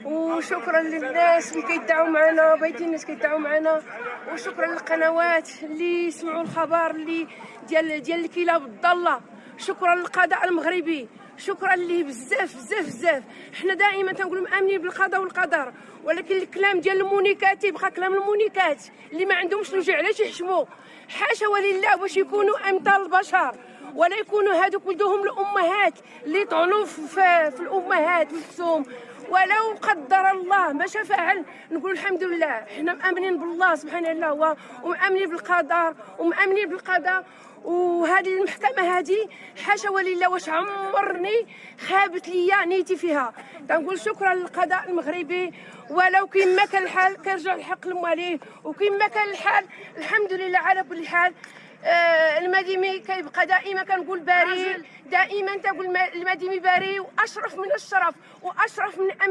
وشكرا للناس اللي كيدعوا معنا، بيتي الناس كيدعوا معنا، وشكرا للقنوات اللي سمعوا الخبر اللي ديال الكلاب الضاله. شكرا للقضاء المغربي، شكرا ليه بزاف بزاف بزاف. حنا دائما تنقولوا مامنين بالقضاء والقدر، ولكن الكلام ديال المونيكات يبقى كلام المونيكات اللي ما عندهمش الوجع علاش يحشموا. حاشا ولله باش يكونوا امثال البشر، ولا يكونوا هذوك ولدوهم الامهات اللي طعنوا في الامهات والكسوم. ولو قدر الله ما شاء فعل نقول الحمد لله. حنا مامنين بالله سبحانه الله، ومامنين بالقدر ومامنين بالقضاء. وهذه المحكمه هذه حاشا ولله واش عمرني خابت ليا نيتي فيها. تنقول شكرا للقضاء المغربي، ولو كيما كان الحال كيرجع الحق لمواليه، وكيما كان الحال الحمد لله على كل حال. المديمي كيبقى دائما كنقول بريء، دائما تقول المديمي بريء، واشرف من الشرف واشرف من